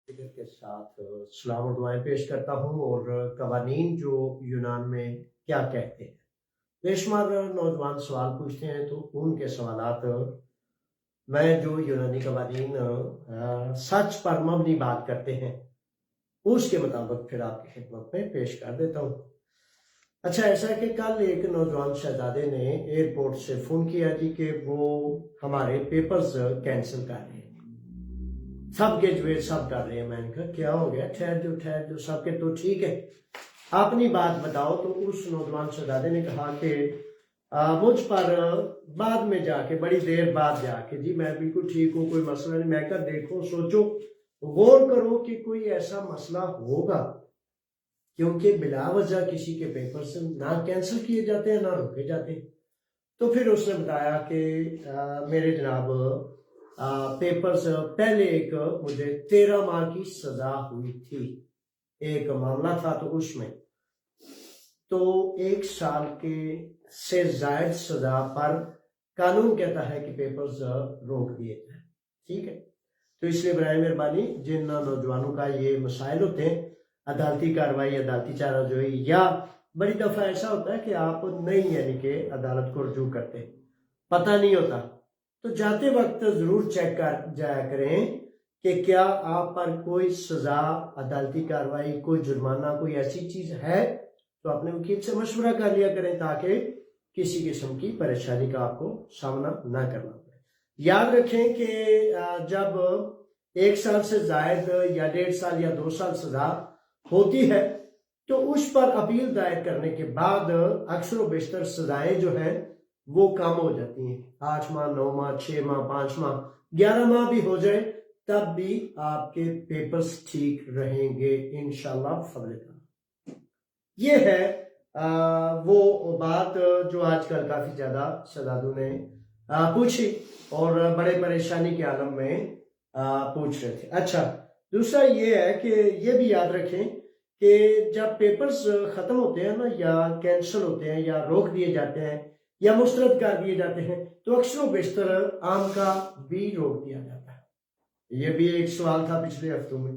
فکر کے ساتھ سلام و دعائیں پیش کرتا ہوں اور قوانین جو یونان میں کیا کہتے ہیں۔ بے شمار نوجوان سوال پوچھتے ہیں تو ان کے سوالات میں جو یونانی قوانین سچ پر مبنی بات کرتے ہیں اس کے مطابق پھر آپ کی خدمت میں پیش کر دیتا ہوں۔ اچھا، ایسا ہے کہ کل ایک نوجوان شہزادے نے ایئرپورٹ سے فون کیا جی کہ وہ ہمارے پیپرز کینسل کر رہے ہیں، سب گریجویٹ سب کر رہے ہیں۔ میں نے کہا کیا ہو گیا؟ ٹھہر جو سب کے تو ٹھیک ہے، اپنی بات بتاؤ۔ تو اس نوجوان شہزادے نے کہا کہ مجھ پر بعد میں جا کے بڑی دیر بعد جا کے جی میں بالکل ٹھیک ہوں، کوئی مسئلہ نہیں۔ میں کہا دیکھو، سوچو، غور کرو کہ کوئی ایسا مسئلہ ہوگا، کیونکہ بلا وجہ کسی کے پیپر سے نہ کینسل کیے جاتے ہیں نہ روکے جاتے ہیں۔ تو پھر اس نے بتایا کہ میرے جناب پیپرز پہلے ایک مجھے 13 ماہ کی سزا ہوئی تھی، ایک معاملہ تھا تو اس میں تو 1 سال کے سے زائد سزا پر قانون کہتا ہے کہ پیپرز روک دیے جائیں، ٹھیک ہے۔ تو اس لیے برائے مہربانی جن نوجوانوں کا یہ مسائل ہوتے ہیں، عدالتی کارروائی، عدالتی چارہ جوئی، یا بڑی دفعہ ایسا ہوتا ہے کہ آپ نہیں یعنی کہ عدالت کو رجوع کرتے، پتہ نہیں ہوتا، تو جاتے وقت ضرور چیک کر جایا کریں کہ کیا آپ پر کوئی سزا، عدالتی کارروائی، کوئی جرمانہ، کوئی ایسی چیز ہے تو اپنے وکیل سے مشورہ کر لیا کریں تاکہ کسی قسم کی پریشانی کا آپ کو سامنا نہ کرنا پڑے۔ یاد رکھیں کہ جب 1 سال سے زائد یا 1.5 سال یا 2 سال سزا ہوتی ہے تو اس پر اپیل دائر کرنے کے بعد اکثر و بیشتر سزائیں جو ہیں وہ کم ہو جاتی ہیں۔ 8 ماہ، 9 ماہ، 6 ماہ، 5 ماہ، 11 ماہ بھی ہو جائے تب بھی آپ کے پیپرز ٹھیک رہیں گے انشاءاللہ بفضل اللہ۔ یہ ہے وہ بات جو آج کل کافی زیادہ شہزادوں نے پوچھی اور بڑے پریشانی کے عالم میں پوچھ رہے تھے۔ اچھا، دوسرا یہ ہے کہ یہ بھی یاد رکھیں کہ جب پیپرز ختم ہوتے ہیں نا، یا کینسل ہوتے ہیں یا روک دیے جاتے ہیں یا مسترد کر دیے جاتے ہیں تو اکثر و بیشتر عام کا بھی روک دیا جاتا ہے۔ یہ بھی ایک سوال تھا پچھلے ہفتوں میں،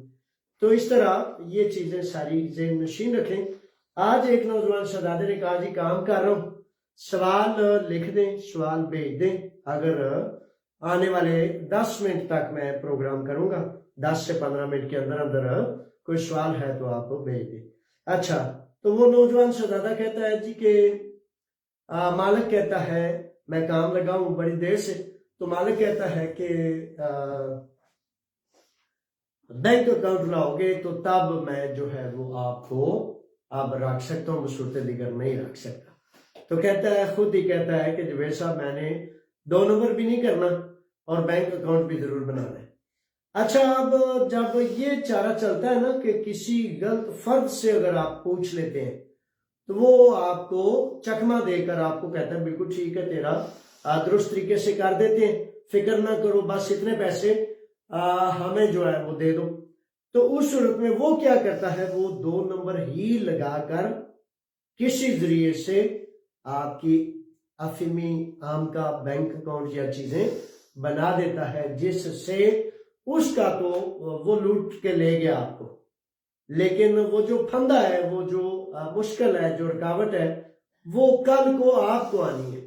تو اس طرح یہ چیزیں ساری ذہن نشین رکھیں۔ آج ایک نوجوان شہزادے نے کہا جی کام کر رہا ہوں، سوال لکھ دیں، سوال بھیج دیں، اگر آنے والے 10 منٹ تک میں پروگرام کروں گا، 10 سے 15 منٹ کے اندر اندر کوئی سوال ہے تو آپ بھیج دیں۔ اچھا، تو وہ نوجوان شہزادہ کہتا ہے جی کہ مالک کہتا ہے میں کام لگا ہوں بڑی دیر سے، تو مالک کہتا ہے کہ بینک اکاؤنٹ لاؤ گے تو تب میں جو ہے وہ آپ کو اب رکھ سکتا ہوں، بصورت دیگر نہیں رکھ سکتا۔ تو کہتا ہے، خود ہی کہتا ہے کہ جوید صاحب میں نے 2 نمبر بھی نہیں کرنا اور بینک اکاؤنٹ بھی ضرور بنانا ہے۔ اچھا، اب جب یہ چارہ چلتا ہے نا کہ کسی غلط فرد سے اگر آپ پوچھ لیتے ہیں تو وہ آپ کو چکمہ دے کر آپ کو کہتا ہے بالکل ٹھیک ہے، تیرا درست طریقے سے کر دیتے ہیں، فکر نہ کرو، بس اتنے پیسے ہمیں جو ہے وہ دے دو۔ تو اس صورت میں وہ کیا کرتا ہے، وہ 2 نمبر ہی لگا کر کسی ذریعے سے آپ کی افیمی عام کا بینک اکاؤنٹ یا چیزیں بنا دیتا ہے، جس سے اس کا تو وہ لوٹ کے لے گیا آپ کو، لیکن وہ جو پھندا ہے، وہ جو مشکل ہے، جو رکاوٹ ہے، وہ کل کو آپ کو آنی ہے۔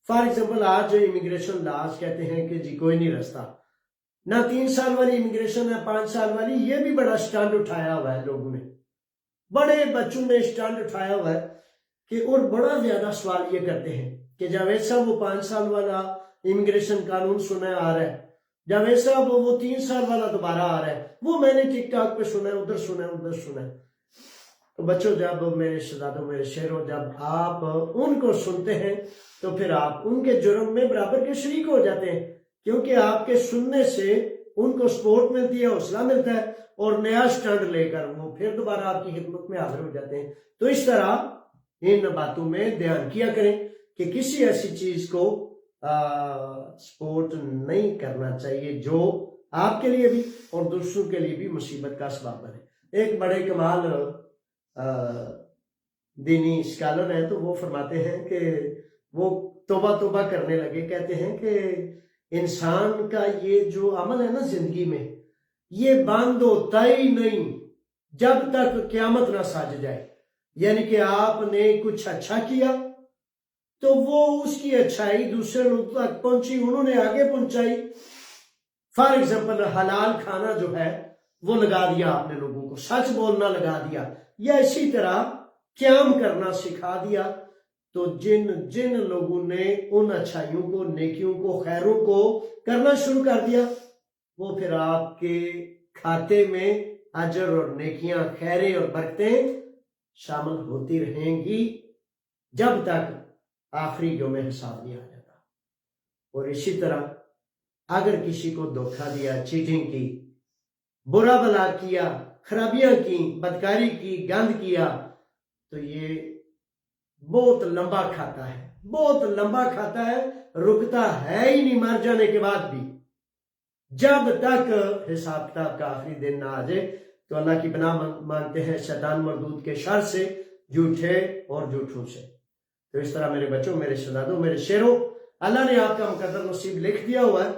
فار ایگزامپل آج امیگریشن لاز کہتے ہیں کہ جی کوئی نہیں رستہ، نہ 3 سال والی امیگریشن ہے، 5 سال والی، یہ بھی بڑا سٹانڈ اٹھایا ہوا ہے لوگوں نے، بڑے بچوں نے سٹانڈ اٹھایا ہوا ہے کہ اور بڑا زیادہ سوال یہ کرتے ہیں کہ جاوید صاحب وہ 5 سال والا امیگریشن قانون سنا آ رہا ہے، جاوید صاحب وہ 3 سال والا دوبارہ آ رہا ہے، وہ میں نے ٹک ٹاک پہ سنا ہے، ادھر سنا ہے، ادھر سنا ہے۔ تو بچوں، جب میرے شہزادوں، میرے شہروں، جب آپ ان کو سنتے ہیں تو پھر آپ ان کے جرم میں برابر کے شریک ہو جاتے ہیں، کیونکہ آپ کے سننے سے ان کو سپورٹ ملتی ہے، حوصلہ ملتا ہے، اور نیا سٹینڈ لے کر وہ پھر دوبارہ آپ کی خدمت میں حاضر ہو جاتے ہیں۔ تو اس طرح ان باتوں میں دھیان کیا کریں کہ کسی ایسی چیز کو سپورٹ نہیں کرنا چاہیے جو آپ کے لیے بھی اور دوسروں کے لیے بھی مصیبت کا سبب بنے۔ ایک بڑے کمال دینی اسکالر ہیں تو وہ فرماتے ہیں کہ وہ توبہ توبہ کرنے لگے، کہتے ہیں کہ انسان کا یہ جو عمل ہے نا زندگی میں، یہ بند ہوتا ہی نہیں جب تک قیامت نہ سج جائے. یعنی کہ آپ نے کچھ اچھا کیا تو وہ اس کی اچھائی دوسرے لوگوں تک پہنچی، انہوں نے آگے پہنچائی. فار ایگزامپل حلال کھانا جو ہے وہ لگا دیا آپ نے لوگوں کو، سچ بولنا لگا دیا، یا اسی طرح قیام کرنا سکھا دیا. تو جن لوگوں نے ان اچھائیوں کو، نیکیوں کو، خیروں کو کرنا شروع کر دیا، وہ پھر آپ کے کھاتے میں اجر اور نیکیاں، خیریں اور برکتیں شامل ہوتی رہیں گی جب تک آخری یوم حساب نہیں آ جاتا. اور اسی طرح اگر کسی کو دھوکہ دیا، چیٹنگ کی، برا بلا کیا، خرابیاں کی، بدکاری کی، گند کیا، تو یہ بہت لمبا کھاتا ہے، بہت لمبا کھاتا ہے، رکتا ہے ہی نہیں مر جانے کے بعد بھی. جب تک حساب کتاب کا آخری دن نہ آ جائے تو اللہ کی پناہ مانگتے ہیں شیطان مردود کے شر سے، جھوٹے اور جھوٹوں سے. تو اس طرح میرے بچوں، میرے شہزادوں، میرے شیروں، اللہ نے آپ کا مقدر نصیب لکھ دیا ہوا ہے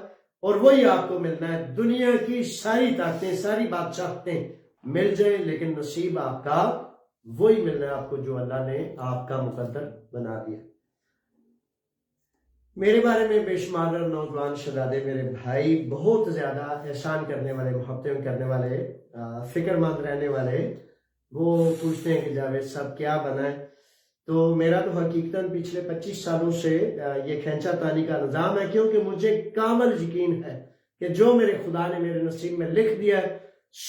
اور وہی آپ کو ملنا ہے. دنیا کی ساری طاقتیں، ساری بادشاہتیں مل جائیں لیکن نصیب آپ کا وہی ملنا ہے آپ کو جو اللہ نے آپ کا مقدر بنا دیا. میرے بارے میں بے شمار نوجوان شہزادے، میرے بھائی، بہت زیادہ احسان کرنے والے، محبتیں کرنے والے، فکر مند رہنے والے، وہ پوچھتے ہیں کہ جاوید صاحب کیا بنا ہے. تو میرا تو حقیقتاً پچھلے 25 سالوں سے یہ کھینچا تانی کا نظام ہے، کیونکہ مجھے کامل یقین ہے کہ جو میرے خدا نے میرے نصیب میں لکھ دیا ہے،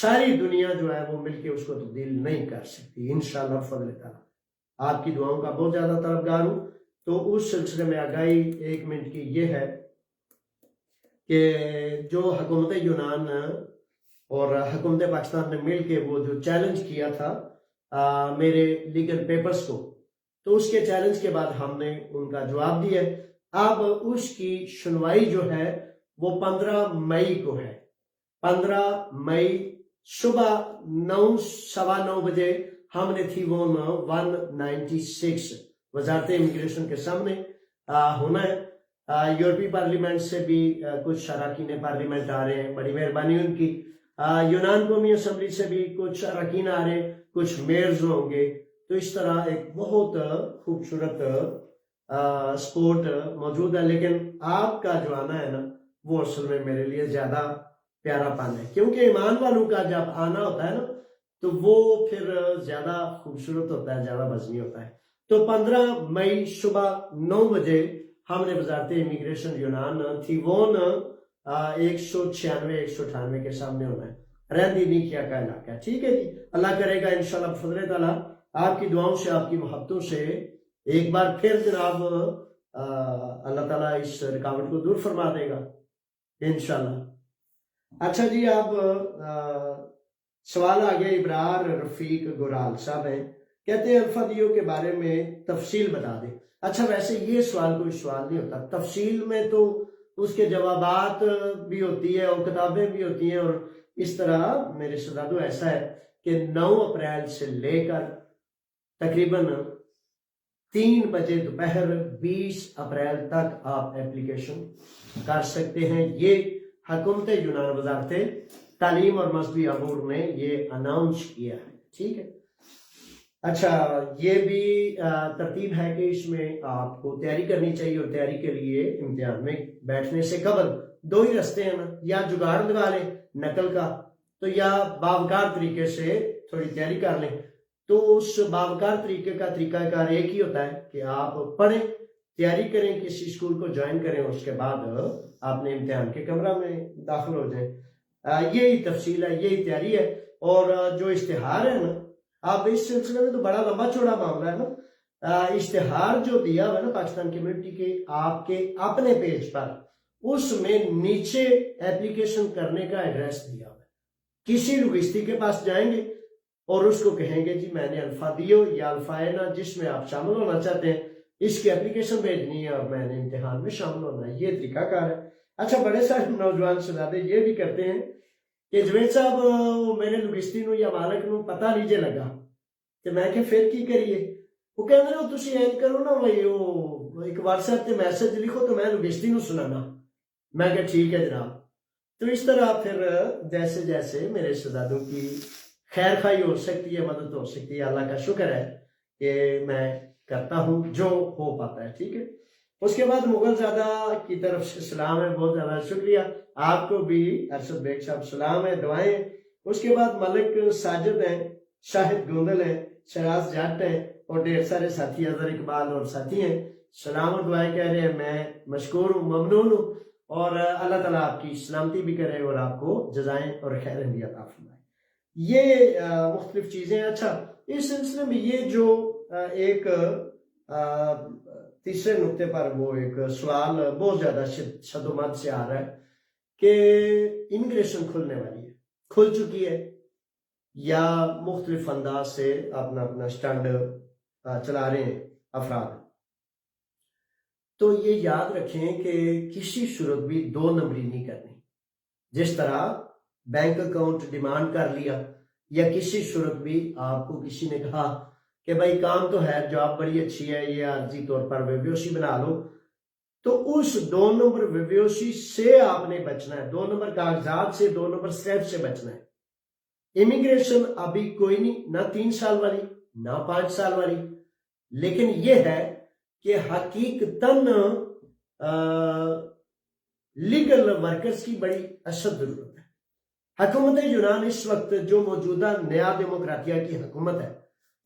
ساری دنیا جو ہے وہ مل کے اس کو تبدیل نہیں کر سکتی. انشاءاللہ فضل تعالیٰ آپ کی دعاؤں کا بہت زیادہ طلبگار ہوں. تو اس سلسلے میں آگاہی 1 منٹ کی یہ ہے کہ جو حکومت یونان اور حکومت پاکستان نے مل کے وہ جو چیلنج کیا تھا میرے لیگل پیپرز کو، تو اس کے چیلنج کے بعد ہم نے ان کا جواب دیا. اب اس کی سنوائی جو ہے وہ 15 مئی کو ہے. 15 مئی صبح 9:15 بجے ہم نے تھی وہ 196 وزارت امیگریشن کے سامنے ہونا ہے. یورپی پارلیمنٹ سے بھی کچھ اراکین پارلیمنٹ آ رہے ہیں، بڑی مہربانی ان کی. یونان قومی اسمبلی سے بھی کچھ اراکین آ رہے ہیں، کچھ میئرز ہوں گے. تو اس طرح ایک بہت خوبصورت سپورٹ موجود ہے. لیکن آپ کا جو آنا ہے نا، وہ اصل میں میرے لیے زیادہ پیارا پن ہے، کیونکہ ایمان والوں کا جب آنا ہوتا ہے نا تو وہ پھر زیادہ خوبصورت ہوتا ہے، زیادہ وزنی ہوتا ہے. تو 15 مئی صبح 9 بجے ہم نے وزارت امیگریشن یونان تھی وون 196 198 کے سامنے ہونا ہے. رہندی نہیں کیا کا علاقہ ہے. ٹھیک ہے جی، اللہ کرے گا انشاءاللہ بفضل تعالیٰ آپ کی دعاؤں سے، آپ کی محبتوں سے ایک بار پھر جناب اللہ تعالیٰ اس رکاوٹ کو دور فرما دے گا انشاءاللہ. اچھا جی، اب سوال آ گیا. ابرار رفیق گورال صاحب ہیں، کہتے ہیں الفا دیو کے بارے میں تفصیل بتا دیں. اچھا، ویسے یہ سوال کوئی سوال نہیں ہوتا، تفصیل میں تو اس کے جوابات بھی ہوتی ہے اور کتابیں بھی ہوتی ہیں. اور اس طرح میرے شہزادوں ایسا ہے کہ 9 اپریل سے لے کر تقریباً 3 بجے دوپہر 20 اپریل تک آپ اپلیکیشن کر سکتے ہیں. یہ حکومت یونان وزارت تعلیم اور مذہبی امور نے یہ اناؤنس کیا ہے. ٹھیک ہے. اچھا، یہ بھی ترتیب ہے کہ اس میں آپ کو تیاری کرنی چاہیے، اور تیاری کے لیے امتحان میں بیٹھنے سے قبل 2 ہی رستے ہیں نا، یا جگاڑ لگا لیں نقل کا، تو یا باوقار طریقے سے تھوڑی تیاری کر لیں. تو اس باوقار طریقے کا طریقہ کار ایک ہی ہوتا ہے کہ آپ پڑھیں، تیاری کریں، کسی اسکول کو جوائن کریں، اس کے بعد آپ نے امتحان کے کمرہ میں داخل ہو جائیں. یہی تفصیل ہے، یہی تیاری ہے. اور جو اشتہار ہے نا، آپ اس سلسلے میں تو بڑا لمبا چوڑا معاملہ ہے نا. اشتہار جو دیا ہوا ہے نا پاکستان کمیونٹی کے آپ کے اپنے پیج پر، اس میں نیچے اپلیکیشن کرنے کا ایڈریس دیا ہوا ہے. کسی لوگستی کے پاس جائیں گے اور اس کو کہیں گے جی میں نے الفا دیو یا الفا اینا جس میں آپ شامل ہونا چاہتے ہیں اس کی اپلیکیشن بھیجنی ہے اور میں نے امتحان میں شامل ہونا ہے. یہ طریقہ کار ہے. اچھا، بڑے سارے نوجوان شہزادے یہ بھی کرتے ہیں کہ جوید صاحب میرے لوگستی نو یا مالک نو پتہ نہیں جے لگا کہ میں کہ پھر کی کریے. وہ کہتے ہیں تسی اینج کرو نا بھائی، ایک واٹس ایپ تے میسج لکھو تو میں لوگستی نو سنانا. میں کہ ٹھیک ہے جناب. تو اس طرح پھر جیسے جیسے میرے شہزادوں کی خیر خواہی ہو سکتی ہے، مدد ہو سکتی ہے، اللہ کا شکر ہے کہ میں کرتا ہوں جو ہو پاتا ہے، ٹھیک ہے۔ اس کے بعد مغل زادہ کی طرف سے سلام ہے، بہت زیادہ شکریہ آپ کو بھی ارشد بیگ صاحب، سلام ہے، دعائیں۔ اس کے بعد ملک ساجد ہیں، شاہد گوندل ہیں، شراز جٹ ہیں اور ڈھیر سارے ساتھی، اظہر اقبال اور ساتھی ہیں، سلام اور دعائیں کہہ رہے ہیں۔ میں مشکور ہوں، ممنون ہوں، اور اللہ تعالیٰ آپ کی سلامتی بھی کرے اور آپ کو جزائیں اور خیریں بھی عطا فرمائے۔ یہ مختلف چیزیں۔ اچھا، اس سلسلے میں یہ جو ایک تیسرے نقطے پر وہ ایک سوال بہت زیادہ شد و مد سے آ رہا ہے کہ امیگریشن کھلنے والی ہے، کھل چکی ہے، یا مختلف انداز سے اپنا اپنا سٹنڈ چلا رہے ہیں افراد۔ تو یہ یاد رکھیں کہ کسی صورت بھی دو نمبری نہیں کرنی۔ جس طرح بینک اکاؤنٹ ڈیمانڈ کر لیا، یا کسی صورت بھی آپ کو کسی نے کہا کہ بھائی کام تو ہے، جاب بڑی اچھی ہے، یہ عارضی طور پر ویویوسی بنا لو، تو اس 2 نمبر ویویوسی سے آپ نے بچنا ہے، 2 نمبر کاغذات سے، 2 نمبر سٹیپ سے بچنا ہے۔ امیگریشن ابھی کوئی نہیں، نہ 3 سال والی نہ 5 سال والی، لیکن یہ ہے کہ حقیقتاً لیگل ورکرز کی بڑی اشد ضرورت ہے۔ حکومت یونان اس وقت جو موجودہ نیا ڈیموکراتیہ کی حکومت ہے،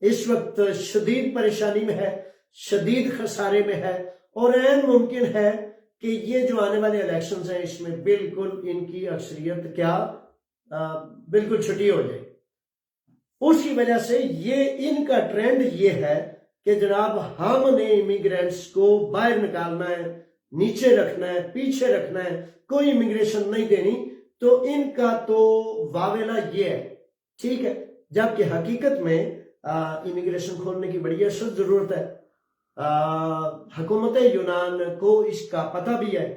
اس وقت شدید پریشانی میں ہے، شدید خسارے میں ہے، اور عین ممکن ہے کہ یہ جو آنے والے الیکشنز ہیں اس میں بالکل ان کی اکثریت کیا بالکل چھٹی ہو جائے۔ اس کی وجہ سے یہ ان کا ٹرینڈ یہ ہے کہ جناب ہم نے امیگرینٹس کو باہر نکالنا ہے، نیچے رکھنا ہے، پیچھے رکھنا ہے، کوئی امیگریشن نہیں دینی۔ تو ان کا تو واویلا یہ ہے، ٹھیک ہے، جبکہ حقیقت میں امیگریشن کھولنے کی بڑی اشد ضرورت ہے۔ حکومت یونان کو اس کا پتہ بھی ہے،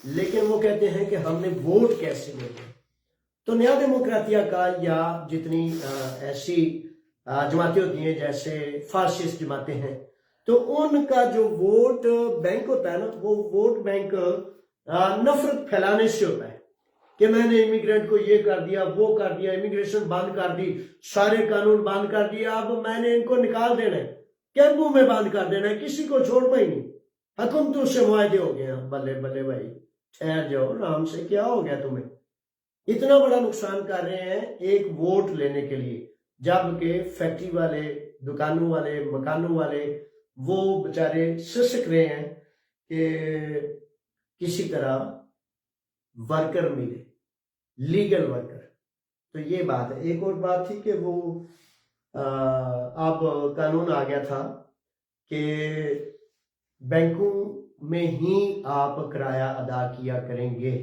لیکن وہ کہتے ہیں کہ ہم نے ووٹ کیسے لینے۔ تو نیا ڈیموکراتیہ کا یا جتنی ایسی جماعتیں ہوتی ہیں جیسے فاسسٹ جماعتیں ہیں، تو ان کا جو ووٹ بینک ہوتا ہے نا، وہ ووٹ بینک نفرت پھیلانے سے ہوتا ہے کہ میں نے امیگرینٹ کو یہ کر دیا، وہ کر دیا، امیگریشن بند کر دی، سارے قانون بند کر دیا، اب میں نے ان کو نکال دینا ہے، کیمپوں میں بند کر دینا ہے، کسی کو چھوڑنا ہی نہیں۔ حکومتوں سے معاہدے ہو گئے ہیں، بلے بلے بھائی ٹھہر جاؤ آرام سے، کیا ہو گیا تمہیں؟ اتنا بڑا نقصان کر رہے ہیں ایک ووٹ لینے کے لیے، جبکہ فیکٹری والے، دکانوں والے، مکانوں والے وہ بچارے سسک رہے ہیں کہ کسی طرح ورکر ملے، لیگل ورکر۔ تو یہ بات ہے۔ ایک اور بات تھی کہ وہ اب قانون آ گیا تھا کہ بینکوں میں ہی آپ کرایہ ادا کیا کریں گے،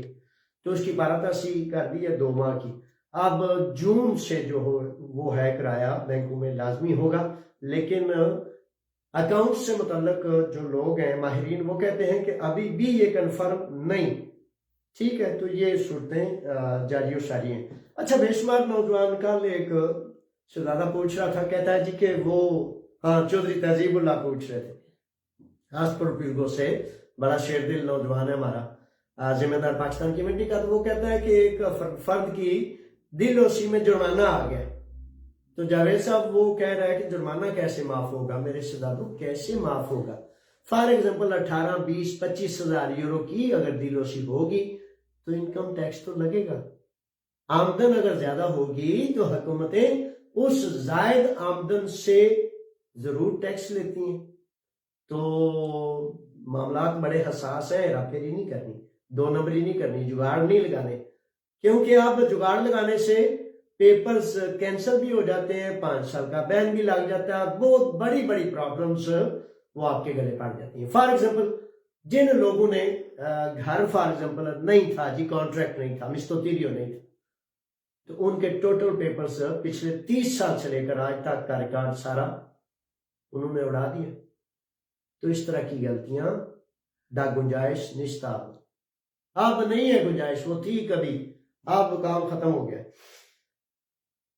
تو اس کی پاراتاسی کر دی ہے 2 ماہ کی۔ اب جون سے جو ہو وہ ہے کرایہ بینکوں میں لازمی ہوگا، لیکن اکاؤنٹ سے متعلق جو لوگ ہیں ماہرین وہ کہتے ہیں کہ ابھی بھی یہ کنفرم نہیں، ٹھیک ہے۔ تو یہ صورتیں جاری و ساری ہیں۔ اچھا، بے شمار نوجوان کل ایک شہزادہ پوچھ رہا تھا، کہتا ہے جی کہ وہ چودھری تہذیب اللہ پوچھ رہے تھے ہاسپر پیرگو سے، بڑا شیر دل نوجوان ہے ہمارا، ذمہ دار پاکستان کمیونٹی کا۔ تو وہ کہتا ہے کہ ایک فرد کی دل اوسی میں جرمانہ آ گیا، تو جاوید صاحب وہ کہہ رہا ہے کہ جرمانہ کیسے معاف ہوگا میرے شہزادوں، کیسے معاف ہوگا؟ فار ایگزامپل 18، 20، 25 ہزار یورو کی اگر دل اوسی ہوگی تو انکم ٹیکس تو لگے گا۔ آمدن اگر زیادہ ہوگی تو حکومتیں اس زائد آمدن سے ضرور ٹیکس لیتی ہیں۔ تو معاملات بڑے حساس ہیں، ہیرا پھیری نہیں کرنی، 2 نمبری نہیں کرنی، جگاڑ نہیں لگانے، کیونکہ آپ جگاڑ لگانے سے پیپرز کینسل بھی ہو جاتے ہیں، 5 سال کا بین بھی لگ جاتا ہے، بہت بڑی بڑی پرابلمز وہ آپ کے گلے پڑ جاتی ہیں۔ فار ایگزامپل جن لوگوں نے گھر فار ایگزامپل نہیں تھا جی، کانٹریکٹ نہیں تھا، مستوتیریو نہیں تھا، تو ان کے ٹوٹل پیپرز پچھلے 30 سال سے لے کر آج تک کا ریکارڈ سارا انہوں نے اڑا دیا۔ تو اس طرح کی غلطیاں دا گنجائش نشتا، اب نہیں ہے گنجائش، وہ تھی کبھی، اب کام ختم ہو گیا۔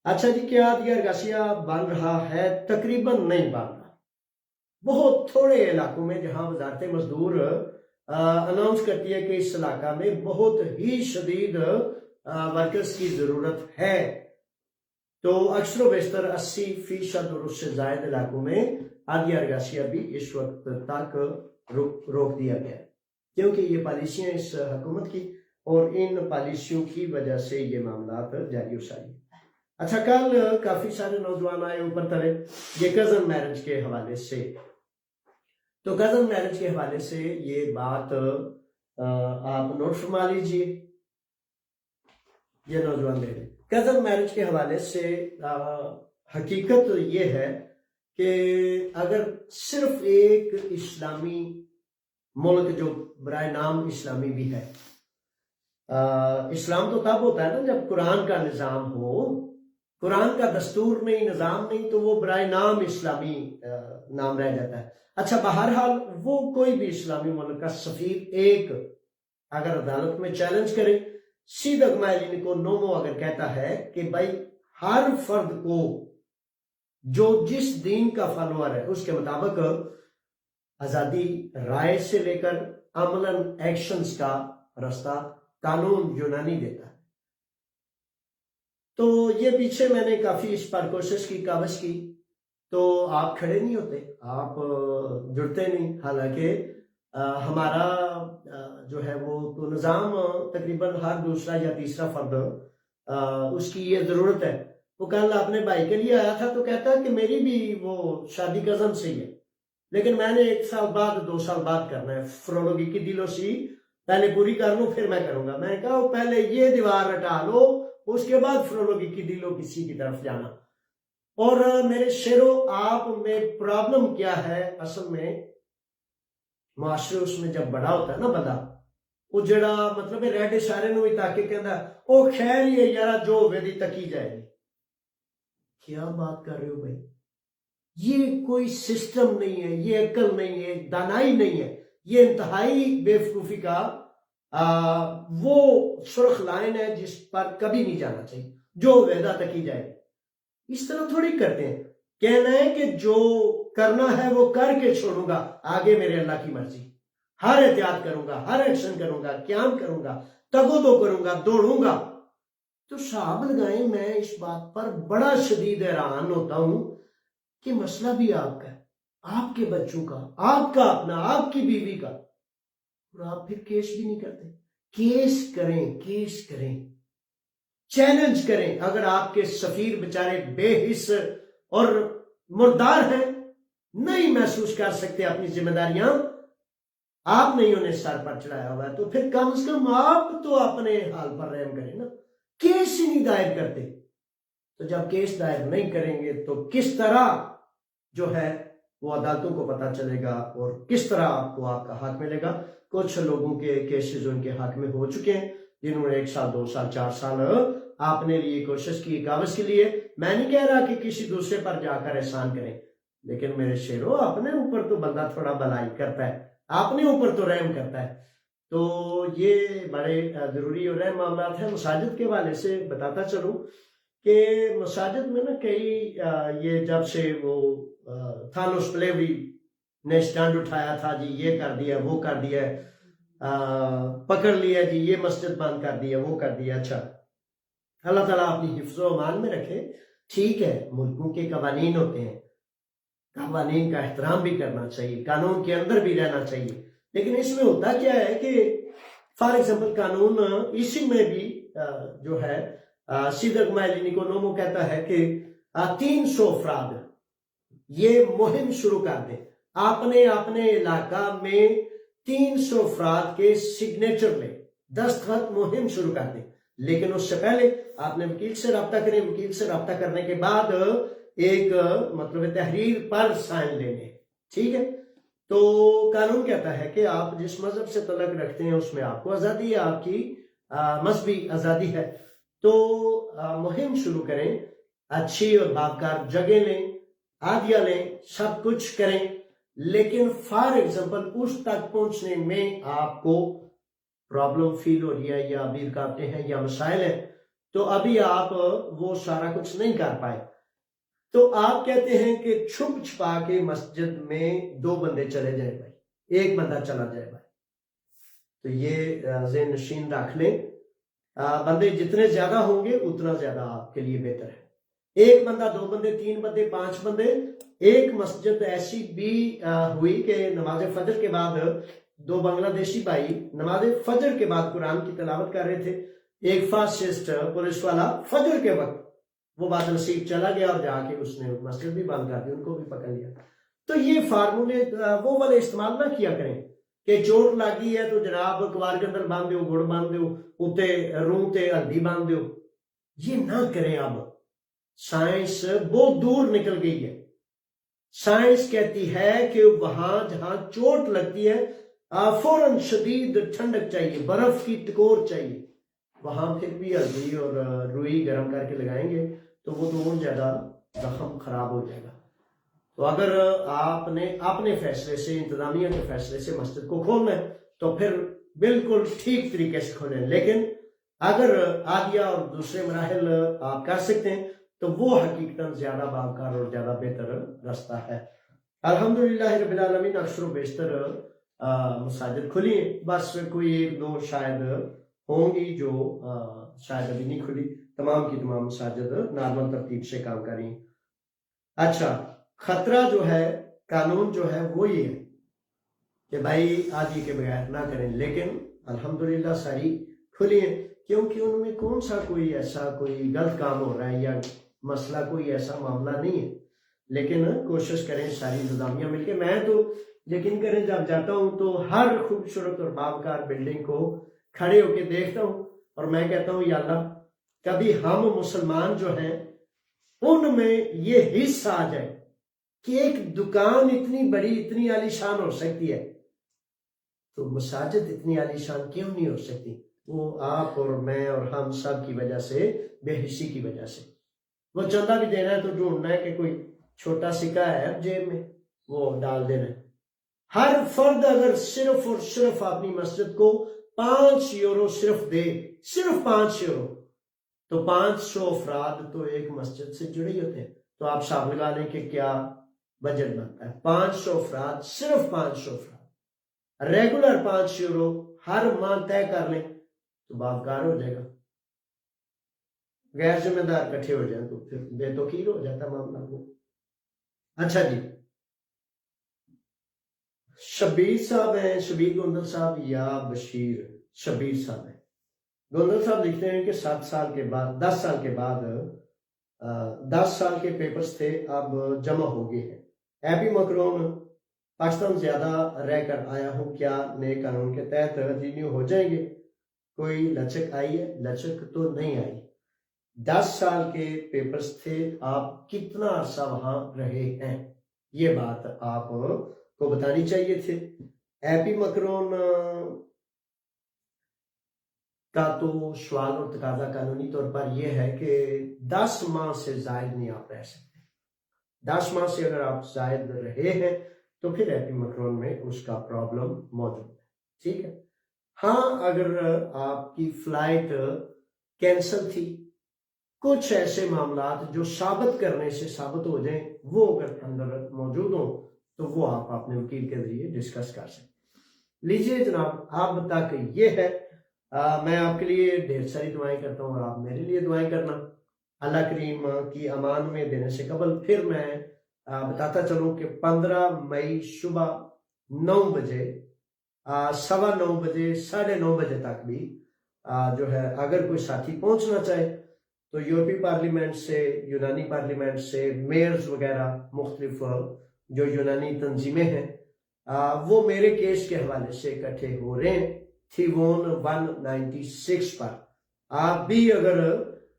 اچھا جی، کیا دیگر گاسیہ بن رہا ہے؟ تقریباً نہیں بن رہا۔ بہت تھوڑے علاقوں میں جہاں وزارت مزدور اناؤنس کرتی ہے کہ اس علاقہ میں بہت ہی شدید ورکرز کی ضرورت ہے، تو اکثر و بیشتر 80% اور اس سے زائد علاقوں میں آدھی ارگاسیہ بھی اس وقت تک روک دیا گیا، کیونکہ یہ پالیسیاں اس حکومت کی اور ان پالیسیوں کی وجہ سے یہ معاملات جاری و ساری۔ اچھا، کل کافی سارے نوجوان آئے اوپر تلے یہ کزن میرج کے حوالے سے، تو کزن میرج کے حوالے سے یہ بات آپ نوٹ فرما لیجئے، یہ نوجوان لے لیں۔ کزن میرج کے حوالے سے حقیقت یہ ہے کہ اگر صرف ایک اسلامی ملک جو برائے نام اسلامی بھی ہے، اسلام تو تب ہوتا ہے نا جب قرآن کا نظام ہو، قرآن کا دستور نہیں، نظام نہیں، تو وہ برائے نام اسلامی نام رہ جاتا ہے۔ اچھا، بہرحال وہ کوئی بھی اسلامی ملک کا سفیر ایک اگر عدالت میں چیلنج کرے، سیدھا گمائلین کو نومو اگر کہتا ہے کہ بھائی ہر فرد کو جو جس دین کا فالوور ہے اس کے مطابق آزادی رائے سے لے کر عملاً ایکشنز کا راستہ قانون یونانی دیتا ہے، تو یہ پیچھے میں نے کافی اس پر کوشش کی، کاوش کی، تو آپ کھڑے نہیں ہوتے، آپ جڑتے نہیں، حالانکہ ہمارا جو ہے وہ تو نظام تقریباً ہر دوسرا یا تیسرا فرد اس کی یہ ضرورت ہے۔ وہ کل اپنے بھائی کے لیے آیا تھا تو کہتا ہے کہ میری بھی وہ شادی کزن سے ہی ہے، لیکن میں نے 1 سال بعد 2 سال بعد کرنا ہے، فرولوگی کی دلو سی پہلے پوری کر لوں پھر میں کروں گا۔ میں نے کہا پہلے یہ دیوار ہٹا لو، اس کے بعد فرولوگی کی دلو کسی کی طرف جانا۔ اور میرے شیرو، آپ میں پرابلم کیا ہے اصل میں، معاشرے اس میں جب بڑا ہوتا ہے نا بندہ، وہ جڑا مطلب ریڈ اشارے نو ہی تاکہ کہندا او خیر ہی ہے یارا جو ہوے دی تکی جائے گی۔ کیا بات کر رہے ہو بھائی، یہ کوئی سسٹم نہیں ہے، یہ عقل نہیں ہے، دانائی نہیں ہے، یہ انتہائی بیوقوفی کا وہ سرخ لائن ہے جس پر کبھی نہیں جانا چاہیے، جو وعدہ تکی جائے۔ اس طرح تھوڑی کرتے ہیں، کہنا ہے کہ جو کرنا ہے وہ کر کے چھوڑوں گا، آگے میرے اللہ کی مرضی، ہر احتیاط کروں گا، ہر ایکشن کروں گا، قیام کروں گا، تگو کروں گا، دوڑوں گا۔ تو صاحب لگائیں، میں اس بات پر بڑا شدید حیران ہوتا ہوں کہ مسئلہ بھی آپ کا ہے، آپ کے بچوں کا، آپ کا اپنا، آپ کی بیوی کا، اور آپ پھر کیس بھی نہیں کرتے۔ کیس کریں، کیس کریں، چیلنج کریں۔ اگر آپ کے سفیر بیچارے بے حس اور مردار ہیں، نہیں محسوس کر سکتے اپنی ذمہ داریاں، آپ نے انہیں سر پر چڑھایا ہوا ہے، تو پھر کم از کم آپ تو اپنے حال پر رحم کریں نا۔ کیس ہی نہیں دائر کرتے، تو جب کیس دائر نہیں کریں گے تو کس طرح جو ہے وہ عدالتوں کو پتہ چلے گا اور کس طرح آپ کو آپ کا حق ملے گا۔ کچھ لوگوں کے کیسز ان کے حق میں ہو چکے ہیں، جنہوں نے 1 سال 2 سال 4 سال آپ نے لیے کوشش کی کاغذ کے لیے۔ میں نہیں کہہ رہا کہ کسی دوسرے پر جا کر احسان کریں، لیکن میرے شیرو، اپنے اوپر تو بندہ تھوڑا بھلائی کرتا ہے، اپنے اوپر تو رحم کرتا ہے۔ تو یہ بڑے ضروری اور اہم معاملات ہیں۔ مساجد کے حوالے سے بتاتا چلوں کہ مساجد میں نا کئی یہ جب سے وہ تھانوس پلیوی نے سٹینڈ اٹھایا تھا، جی یہ کر دیا، وہ کر دیا، پکڑ لیا، جی یہ مسجد بند کر دیا، وہ کر دیا۔ اچھا، اللہ تعالیٰ اپنی حفظ و امان میں رکھے۔ ٹھیک ہے، ملکوں کے قوانین ہوتے ہیں، قوانین کا احترام بھی کرنا چاہیے، قانون کے اندر بھی رہنا چاہیے، لیکن اس میں ہوتا کیا ہے کہ فار ایگزامپل قانون اسی میں بھی جو ہے سیدھا گمائلینی کو نومو کہتا ہے کہ 300 افراد یہ مہم شروع کر دیں، اپنے علاقہ میں 300 افراد کے سگنیچر لیں، دستخط، مہم شروع کر دیں۔ لیکن اس سے پہلے آپ نے وکیل سے رابطہ کریں، وکیل سے رابطہ کرنے کے بعد ایک مطلب تحریر پر سائن لینے، ٹھیک ہے؟ تو قانون کہتا ہے کہ آپ جس مذہب سے تعلق رکھتے ہیں اس میں آپ کو آزادی ہے، آپ کی مذہبی آزادی ہے، تو مہم شروع کریں، اچھی اور باوقار جگہ لیں، عادیہ لیں، سب کچھ کریں، لیکن فار ایگزامپل اس تک پہنچنے میں آپ کو پرابلم فیل ہو رہی ہے یا ابھی رکاوٹیں ہیں یا مسائل ہیں، تو ابھی آپ وہ سارا کچھ نہیں کر پائے، تو آپ کہتے ہیں کہ چھپ چھپا کے مسجد میں 2 بندے چلے جائیں بھائی، 1 بندہ چلا جائے بھائی۔ تو یہ ذہن نشین رکھ لیں بندے جتنے زیادہ ہوں گے اتنا زیادہ آپ کے لیے بہتر ہے. ایک بندہ، دو بندے، تین بندے، پانچ بندے. ایک مسجد ایسی بھی ہوئی کہ نماز فجر کے بعد دو بنگلہ دیشی بھائی نماز فجر کے بعد قرآن کی تلاوت کر رہے تھے. ایک فاسسٹ پولیس والا فجر کے وقت وہ بات نصیب چلا گیا اور جا کے اس نے مسجد بھی بند کر دی، ان کو بھی پکڑ لیا. تو یہ فارمولے وہ والے استعمال نہ کیا کریں کہ چوٹ لگی ہے تو جناب اخبار کے اندر باندھ دیو، گڑ باندھ دیو، اتنے روح تے ہلدی باندھ دیو. یہ نہ کریں. اب سائنس بہت دور نکل گئی ہے. سائنس کہتی ہے کہ وہاں جہاں چوٹ لگتی ہے فوراً شدید ٹھنڈک چاہیے، برف کی ٹکور چاہیے. وہاں پھر بھی ہلدی اور روئی گرم کر کے لگائیں گے تو وہ تو اور زیادہ زخم خراب ہو جائے گا. تو اگر آپ نے اپنے فیصلے سے، انتظامیہ کے فیصلے سے مسجد کو کھولنا ہے تو پھر بالکل ٹھیک طریقے سے کھولیں. لیکن اگر عادیہ اور دوسرے مراحل آپ کر سکتے ہیں تو وہ حقیقتاً زیادہ باوقار اور زیادہ بہتر راستہ ہے. الحمدللہ رب العالمین اکثر و بیشتر مساجد کھلی ہیں. بس کوئی ایک دو شاید ہوں گی جو شاید ابھی نہیں کھلی. تمام کی تمام مساجد نارمل ترتیب سے کام کر رہی ہیں. اچھا، خطرہ جو ہے، قانون جو ہے وہ یہ ہے کہ بھائی آدھی کے بغیر نہ کریں. لیکن الحمدللہ ساری کھلی ہیں کیونکہ ان میں کون سا کوئی ایسا کوئی غلط کام ہو رہا ہے یا مسئلہ کوئی ایسا معاملہ نہیں ہے. لیکن کوشش کریں ساری انتظامیہ مل کے. میں تو یقین کریں جب جاتا ہوں تو ہر خوبصورت اور باوقار بلڈنگ کو کھڑے ہو کے دیکھتا ہوں اور میں کہتا ہوں یا اللہ کبھی ہم مسلمان جو ہیں ان میں یہ حصہ آ جائے کہ ایک دکان اتنی بڑی اتنی عالی شان ہو سکتی ہے تو مساجد اتنی عالی شان کیوں نہیں ہو سکتی؟ وہ آپ اور میں اور ہم سب کی وجہ سے، بے حسی کی وجہ سے. وہ چندہ بھی دینا ہے تو ڈھونڈنا ہے کہ کوئی چھوٹا سکہ ہے جیب میں وہ ڈال دینا ہے. ہر فرد اگر صرف اور صرف اپنی مسجد کو 5 یورو صرف دے، صرف 5 یورو، تو 500 افراد تو ایک مسجد سے جڑے ہوتے ہیں. تو آپ حساب لگا لیں کہ کیا بجٹ بنتا ہے. 500 افراد، صرف 500 افراد، ریگولر 5 یورو ہر ماہ طے کر لیں تو باوقار ہو جائے گا. غیر ذمہ دار کٹھے ہو جائیں تو پھر بے توقیر ہو جاتا معاملہ کو. اچھا جی، شبیر صاحب ہیں، شبیر گوندل صاحب یا بشیر شبیر صاحب ہیں. گوندل صاحب لکھتے ہیں کہ 7 سال کے بعد، 10 سال کے بعد 10 سال کے پیپرز تھے اب جمع ہو گئے ہیں. ایپی مکرون پاکستان زیادہ رہ کر آیا ہوں، کیا نئے قانون کے تحت رینیو ہو جائیں گے؟ کوئی لچک آئی ہے؟ لچک تو نہیں آئی. 10 سال کے پیپرز تھے، آپ کتنا عرصہ وہاں رہے ہیں یہ بات آپ کو بتانی چاہیے تھے. ایپی مکرون کا تو سوال اور تقاضا قانونی طور پر یہ ہے کہ 10 ماہ سے زائد نہیں آپ رہ سکتے. 10 ماہ سے اگر آپ زائد رہے ہیں تو پھر ایپی مکرون میں اس کا پرابلم موجود ہے. ٹھیک ہے. ہاں، اگر آپ کی فلائٹ کینسل تھی، کچھ ایسے معاملات جو ثابت کرنے سے ثابت ہو جائیں وہ اگر اندر موجود ہوں تو وہ آپ اپنے وکیل کے ذریعے ڈسکس کر سکتے. لیجئے جناب، اب تک یہ ہے. میں آپ کے لیے ڈھیر ساری دعائیں کرتا ہوں اور آپ میرے لیے دعائیں کرنا. اللہ کریم کی امان میں دینے سے قبل پھر میں بتاتا چلوں کہ 15 مئی صبح 9 بجے، 9:15 بجے، 9:30 بجے تک بھی جو ہے اگر کوئی ساتھی پہنچنا چاہے تو یورپی پارلیمنٹ سے، یونانی پارلیمنٹ سے، میئرز وغیرہ مختلف جو یونانی تنظیمیں ہیں وہ میرے کیس کے حوالے سے اکٹھے ہو رہے ہیں تھیوون 196 پر. آپ بھی اگر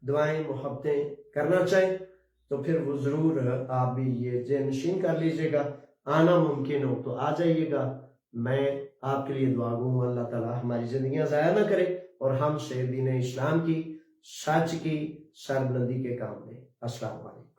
دعائیں محبتیں کرنا چاہیں تو پھر وہ ضرور آپ بھی یہ ذہن نشین کر لیجئے گا. آنا ممکن ہو تو آ جائیے گا. میں آپ کے لیے دعا گوں اللہ تعالیٰ ہماری زندگیاں ضائع نہ کرے اور ہم سے دین اسلام کی، سچ کی سربلندی کے کام دے. السلام علیکم.